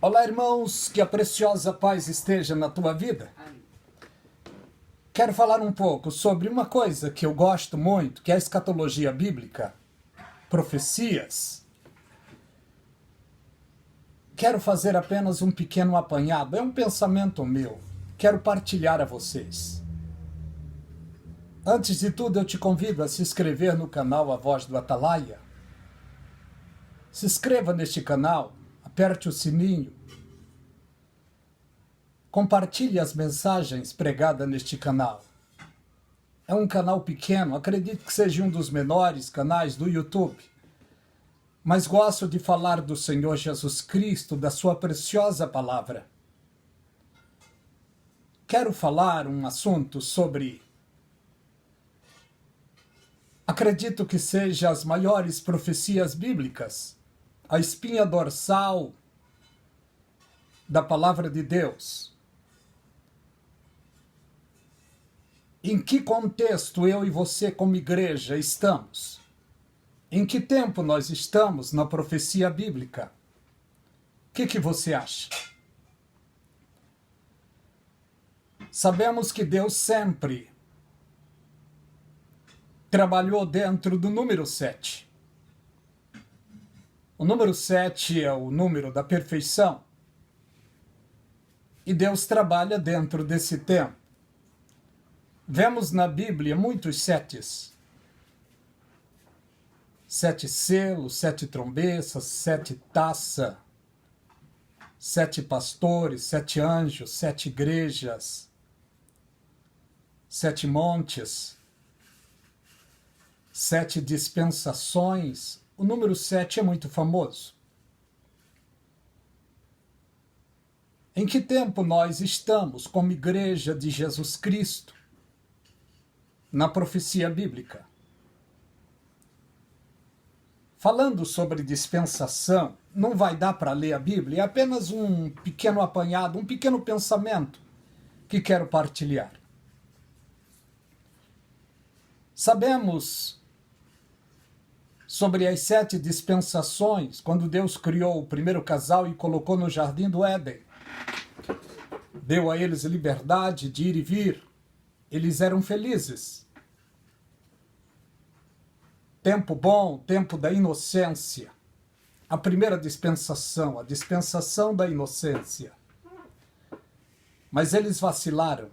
Olá, irmãos, que a preciosa paz esteja na tua vida. Quero falar um pouco sobre uma coisa que eu gosto muito, que é a escatologia bíblica, profecias. Quero fazer apenas um pequeno apanhado, é um pensamento meu. Quero partilhar a vocês. Antes de tudo, eu te convido a se inscrever no canal A Voz do Atalaia. Se inscreva neste canal, aperte o sininho. Compartilhe as mensagens pregadas neste canal. É um canal pequeno, acredito que seja um dos menores canais do YouTube. Mas gosto de falar do Senhor Jesus Cristo, da sua preciosa palavra. Quero falar um assunto sobre... Acredito que seja as maiores profecias bíblicas, a espinha dorsal da palavra de Deus. Em que contexto eu e você como igreja estamos? Em que tempo nós estamos na profecia bíblica? O que você acha? Sabemos que Deus sempre trabalhou dentro do número 7. O número 7 é o número da perfeição. E Deus trabalha dentro desse tempo. Vemos na Bíblia muitos setes. 7 selos, 7 trombetas, 7 taças, 7 pastores, 7 anjos, 7 igrejas, 7 montes, 7 dispensações. O número 7 é muito famoso. Em que tempo nós estamos como igreja de Jesus Cristo na profecia bíblica? Falando sobre dispensação, não vai dar para ler a Bíblia, é apenas um pequeno apanhado, um pequeno pensamento que quero partilhar. Sabemos sobre as 7 dispensações, quando Deus criou o primeiro casal e colocou no jardim do Éden. Deu a eles liberdade de ir e vir. Eles eram felizes. Tempo bom, tempo da inocência. A primeira dispensação, a dispensação da inocência. Mas eles vacilaram.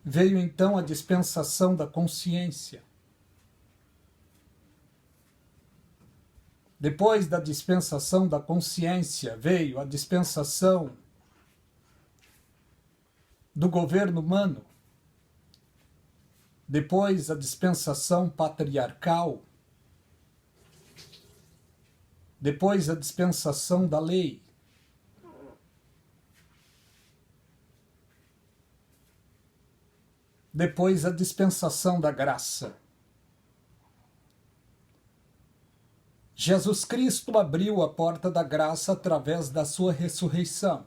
Veio então a dispensação da consciência. Depois da dispensação da consciência, veio a dispensação do governo humano. Depois a dispensação patriarcal. Depois a dispensação da lei. Depois a dispensação da graça. Jesus Cristo abriu a porta da graça através da sua ressurreição.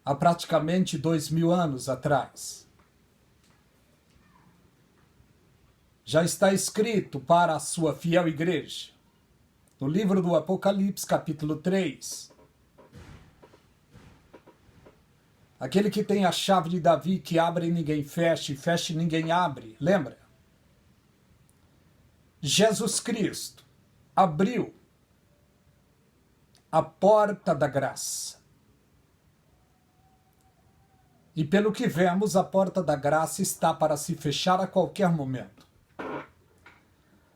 Há praticamente 2000 anos atrás. Já está escrito para a sua fiel igreja, no livro do Apocalipse, capítulo 3. Aquele que tem a chave de Davi, que abre e ninguém fecha, e fecha e ninguém abre, lembra? Jesus Cristo abriu a porta da graça. E pelo que vemos, a porta da graça está para se fechar a qualquer momento.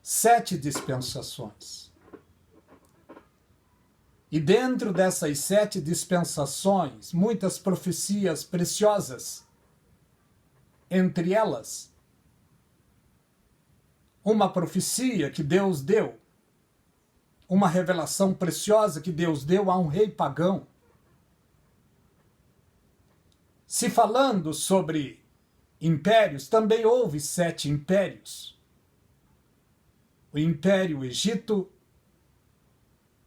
7 dispensações. E dentro dessas 7 dispensações, muitas profecias preciosas. Entre elas, uma profecia que Deus deu, uma revelação preciosa que Deus deu a um rei pagão. Se falando sobre impérios, também houve 7 impérios. O Império Egito,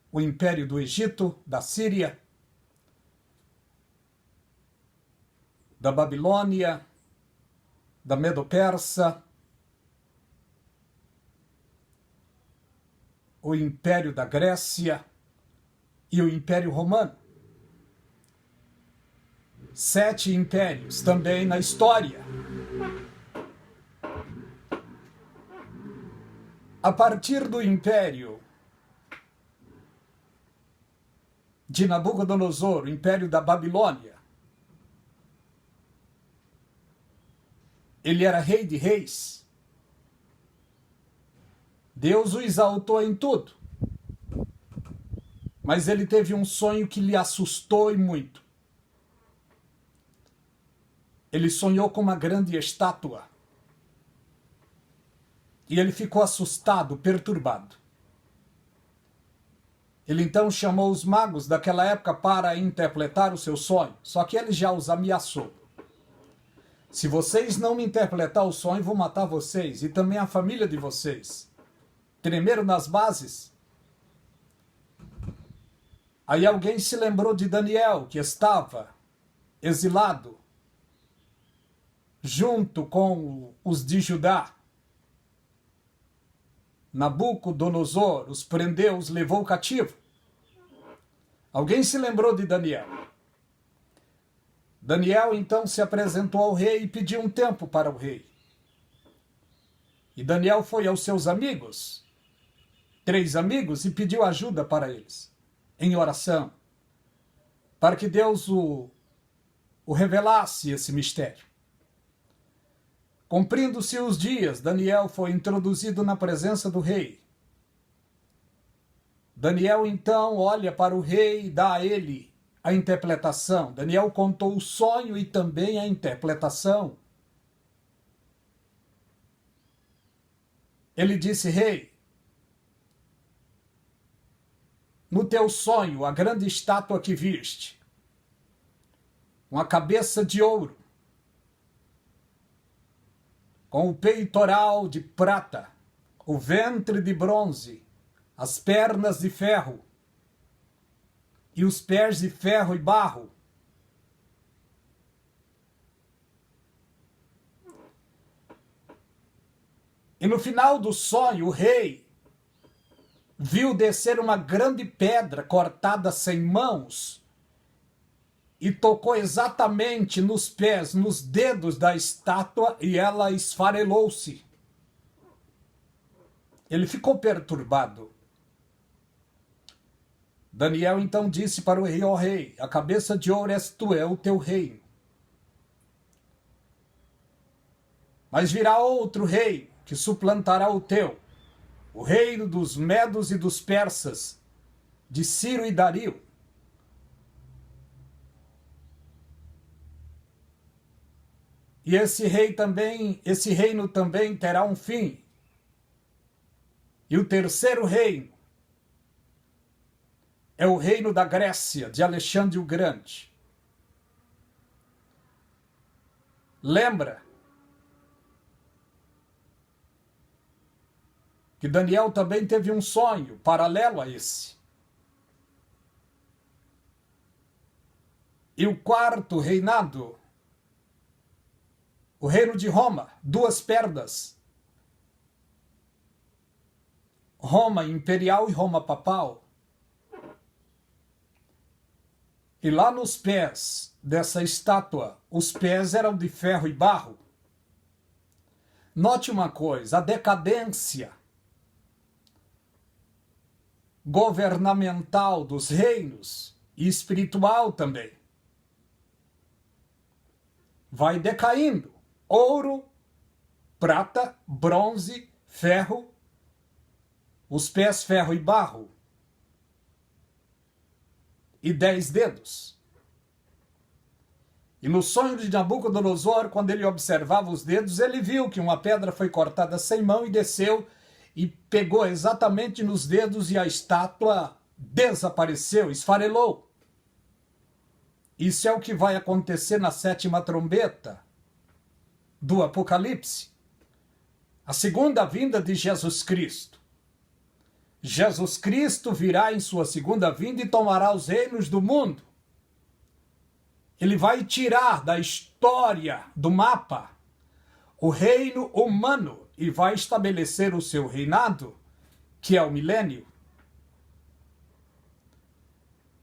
o Império do Egito, da Síria, da Babilônia, da Medo-Persa, o Império da Grécia, e o Império Romano. 7 impérios também na história. A partir do Império de Nabucodonosor, o Império da Babilônia, ele era rei de reis. Deus o exaltou em tudo. Mas ele teve um sonho que lhe assustou e muito. Ele sonhou com uma grande estátua. E ele ficou assustado, perturbado. Ele então chamou os magos daquela época para interpretar o seu sonho. Só que ele já os ameaçou. Se vocês não me interpretar o sonho, vou matar vocês e também a família de vocês. Tremeram nas bases. Aí alguém se lembrou de Daniel, que estava exilado junto com os de Judá. Nabucodonosor os prendeu, os levou cativo. Alguém se lembrou de Daniel. Daniel então se apresentou ao rei e pediu um tempo para o rei. E Daniel foi aos seus amigos, 3 amigos, e pediu ajuda para eles, em oração, para que Deus o revelasse esse mistério. Cumprindo-se os dias, Daniel foi introduzido na presença do rei. Daniel então olha para o rei e dá a ele a interpretação. Daniel contou o sonho e também a interpretação. Ele disse: rei, no teu sonho, a grande estátua que viste, uma cabeça de ouro, com o peitoral de prata, o ventre de bronze, as pernas de ferro e os pés de ferro e barro. E no final do sonho, o rei viu descer uma grande pedra cortada sem mãos e tocou exatamente nos pés, nos dedos da estátua, e ela esfarelou-se. Ele ficou perturbado. Daniel então disse para o rei: ó rei, a cabeça de ouro és tu, é o teu reino. Mas virá outro rei que suplantará o teu, o reino dos medos e dos persas, de Ciro e Dario. E esse reino também terá um fim. E o terceiro reino é o reino da Grécia, de Alexandre o Grande. Lembra que Daniel também teve um sonho paralelo a esse. E o quarto reinado, o reino de Roma, 2 perdas. Roma imperial e Roma papal. E lá nos pés dessa estátua, os pés eram de ferro e barro. Note uma coisa, a decadência governamental dos reinos e espiritual também vai decaindo. Ouro, prata, bronze, ferro, os pés ferro e barro, e 10 dedos. E no sonho de Nabucodonosor, quando ele observava os dedos, ele viu que uma pedra foi cortada sem mão e desceu e pegou exatamente nos dedos, e a estátua desapareceu, esfarelou. Isso é o que vai acontecer na 7ª trombeta do Apocalipse. A segunda vinda de Jesus Cristo. Jesus Cristo virá em sua segunda vinda e tomará os reinos do mundo. Ele vai tirar da história, do mapa, o reino humano e vai estabelecer o seu reinado, que é o milênio.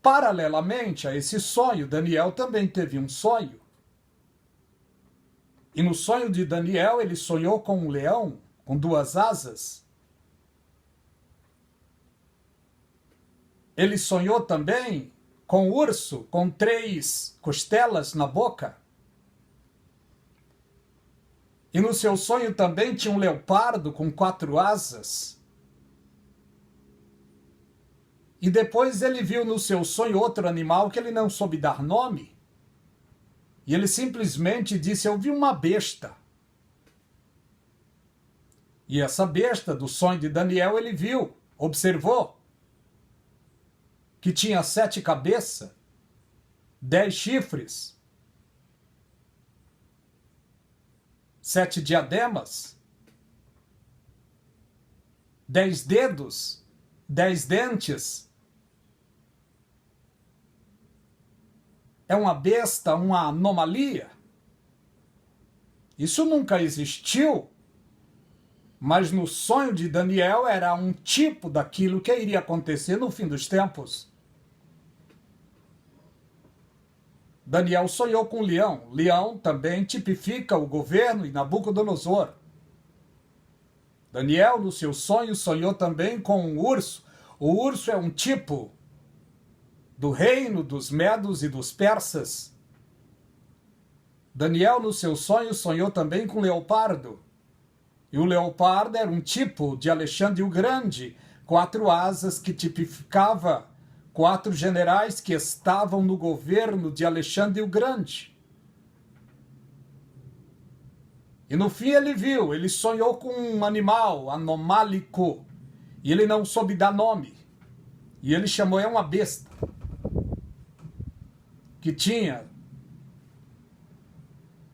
Paralelamente a esse sonho, Daniel também teve um sonho. E no sonho de Daniel, ele sonhou com um leão com 2 asas. Ele sonhou também com um urso com 3 costelas na boca. E no seu sonho também tinha um leopardo com 4 asas. E depois ele viu no seu sonho outro animal que ele não soube dar nome. E ele simplesmente disse: eu vi uma besta. E essa besta do sonho de Daniel ele viu, observou, que tinha 7 cabeças, 10 chifres, 7 diademas, 10 dedos, 10 dentes. É uma besta, uma anomalia. Isso nunca existiu, mas no sonho de Daniel era um tipo daquilo que iria acontecer no fim dos tempos. Daniel sonhou com um leão. Leão também tipifica o governo e Nabucodonosor. Daniel, no seu sonho, sonhou também com um urso. O urso é um tipo do reino dos medos e dos persas. Daniel, no seu sonho, sonhou também com leopardo. E o leopardo era um tipo de Alexandre o Grande, 4 asas que tipificava 4 generais que estavam no governo de Alexandre o Grande. E no fim ele sonhou com um animal anomálico, e ele não soube dar nome. E ele chamou, é uma besta, que tinha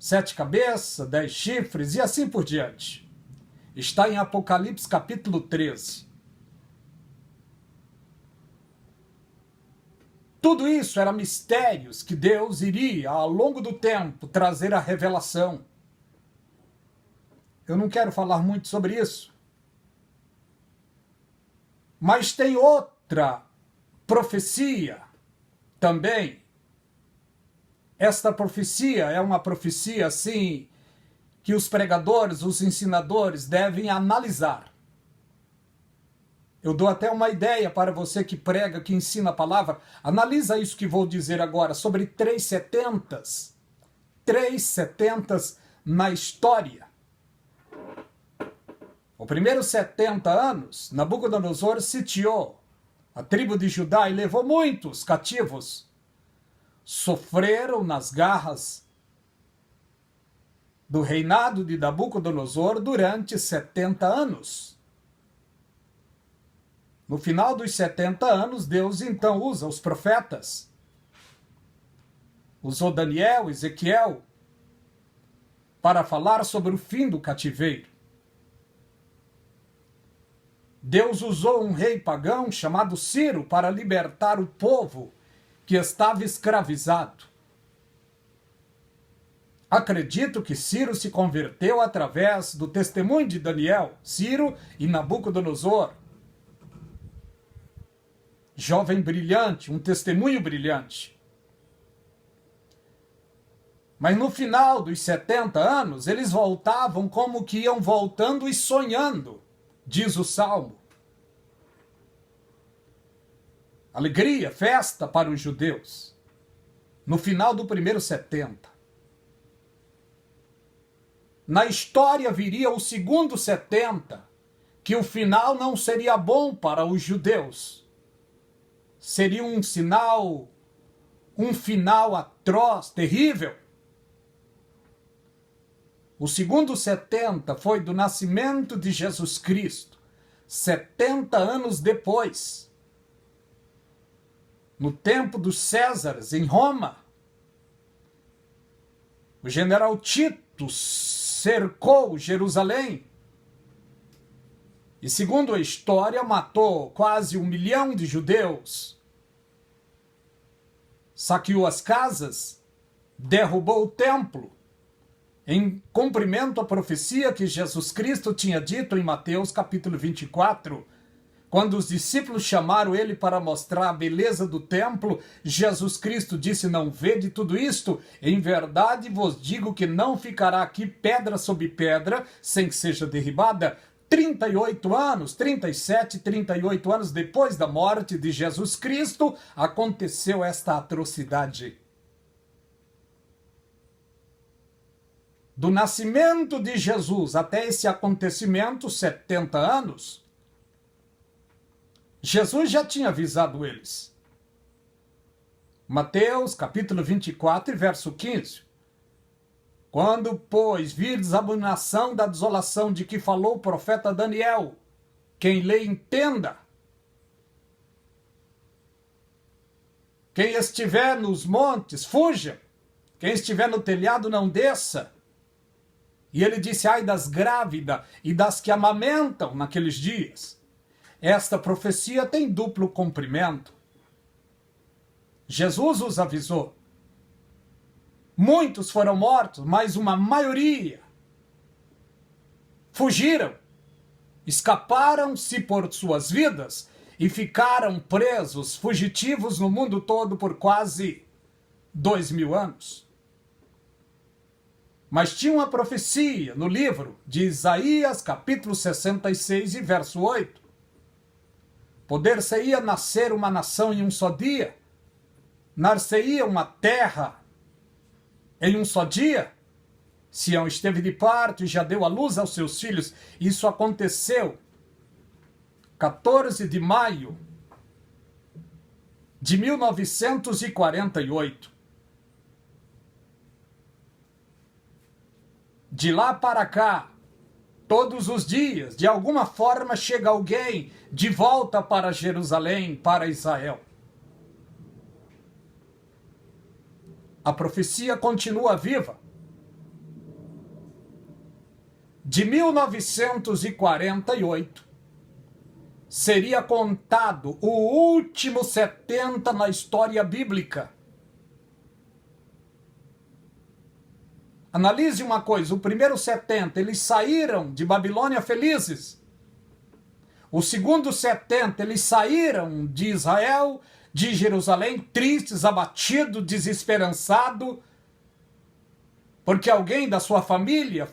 7 cabeças, 10 chifres e assim por diante. Está em Apocalipse capítulo 13. Tudo isso eram mistérios que Deus iria, ao longo do tempo, trazer a revelação. Eu não quero falar muito sobre isso. Mas tem outra profecia também. Esta profecia é uma profecia, assim, que os pregadores, os ensinadores devem analisar. Eu dou até uma ideia para você que prega, que ensina a palavra. Analisa isso que vou dizer agora, sobre 3 setentas. 3 setentas na história. O primeiro 70 anos, Nabucodonosor sitiou a tribo de Judá e levou muitos cativos. Sofreram nas garras do reinado de Nabucodonosor durante 70 anos. No final dos 70 anos, Deus então usa os profetas. Usou Daniel, Ezequiel, para falar sobre o fim do cativeiro. Deus usou um rei pagão chamado Ciro para libertar o povo que estava escravizado. Acredito que Ciro se converteu através do testemunho de Daniel, Ciro e Nabucodonosor. Jovem brilhante, um testemunho brilhante. Mas no final dos 70 anos, eles voltavam como que iam voltando e sonhando, diz o Salmo. Alegria, festa para os judeus. No final do primeiro 70. Na história viria o segundo 70, que o final não seria bom para os judeus. Seria um final atroz, terrível. O segundo 70 foi do nascimento de Jesus Cristo, 70 anos depois. No tempo dos Césares, em Roma, o general Tito cercou Jerusalém e, segundo a história, matou quase 1 milhão de judeus. Saqueou as casas, derrubou o templo, em cumprimento à profecia que Jesus Cristo tinha dito em Mateus capítulo 24, Quando os discípulos chamaram ele para mostrar a beleza do templo, Jesus Cristo disse: não vede tudo isto? Em verdade vos digo que não ficará aqui pedra sobre pedra, sem que seja derribada. 38 anos, 37, 38 anos depois da morte de Jesus Cristo, aconteceu esta atrocidade. Do nascimento de Jesus até esse acontecimento, 70 anos, Jesus já tinha avisado eles. Mateus, capítulo 24, verso 15. Quando, pois, virdes a abominação da desolação de que falou o profeta Daniel, quem lê entenda. Quem estiver nos montes, fuja. Quem estiver no telhado, não desça. E ele disse: ai das grávidas e das que amamentam naqueles dias. Esta profecia tem duplo cumprimento. Jesus os avisou. Muitos foram mortos, mas uma maioria fugiram, escaparam-se por suas vidas e ficaram presos, fugitivos no mundo todo por quase 2000 anos. Mas tinha uma profecia no livro de Isaías, capítulo 66 e verso 8. Poder-se-ia nascer uma nação em um só dia? Nasceria uma terra em um só dia? Sião esteve de parto e já deu à luz aos seus filhos. Isso aconteceu 14 de maio de 1948. De lá para cá, todos os dias, de alguma forma, chega alguém de volta para Jerusalém, para Israel. A profecia continua viva. De 1948, seria contado o último 70 na história bíblica. Analise uma coisa, o primeiro 70, eles saíram de Babilônia felizes. O segundo 70, eles saíram de Israel, de Jerusalém, tristes, abatidos, desesperançados, porque alguém da sua família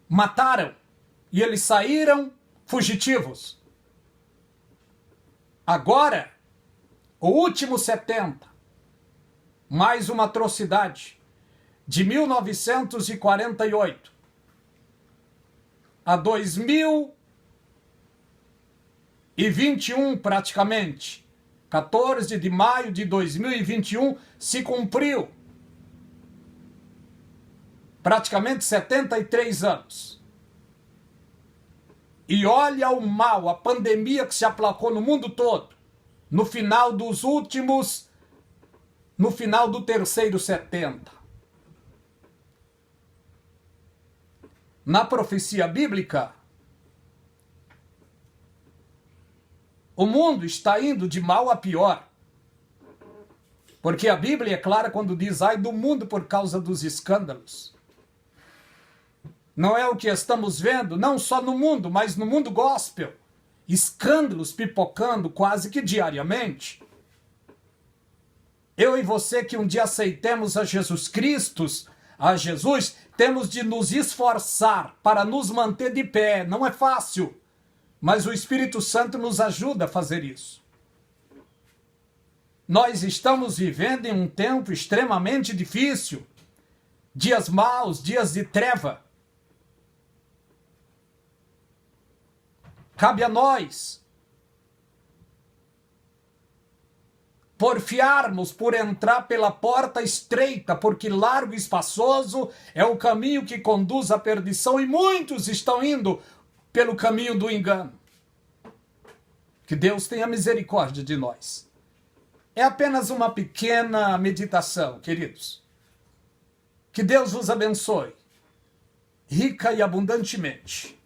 mataram, e eles saíram fugitivos. Agora, o último 70, mais uma atrocidade, de 1948 a 2021 praticamente, 14 de maio de 2021, se cumpriu praticamente 73 anos. E olha o mal, a pandemia que se aplacou no mundo todo, no final do terceiro 70. Na profecia bíblica, o mundo está indo de mal a pior. Porque a Bíblia é clara quando diz: ai do mundo por causa dos escândalos. Não é o que estamos vendo, não só no mundo, mas no mundo gospel. Escândalos pipocando quase que diariamente. Eu e você que um dia aceitemos a Jesus Cristo, temos de nos esforçar para nos manter de pé. Não é fácil, mas o Espírito Santo nos ajuda a fazer isso. Nós estamos vivendo em um tempo extremamente difícil. Dias maus, dias de treva. Cabe a nós porfiarmos por entrar pela porta estreita, porque largo e espaçoso é o caminho que conduz à perdição e muitos estão indo pelo caminho do engano. Que Deus tenha misericórdia de nós. É apenas uma pequena meditação, queridos. Que Deus vos abençoe, rica e abundantemente.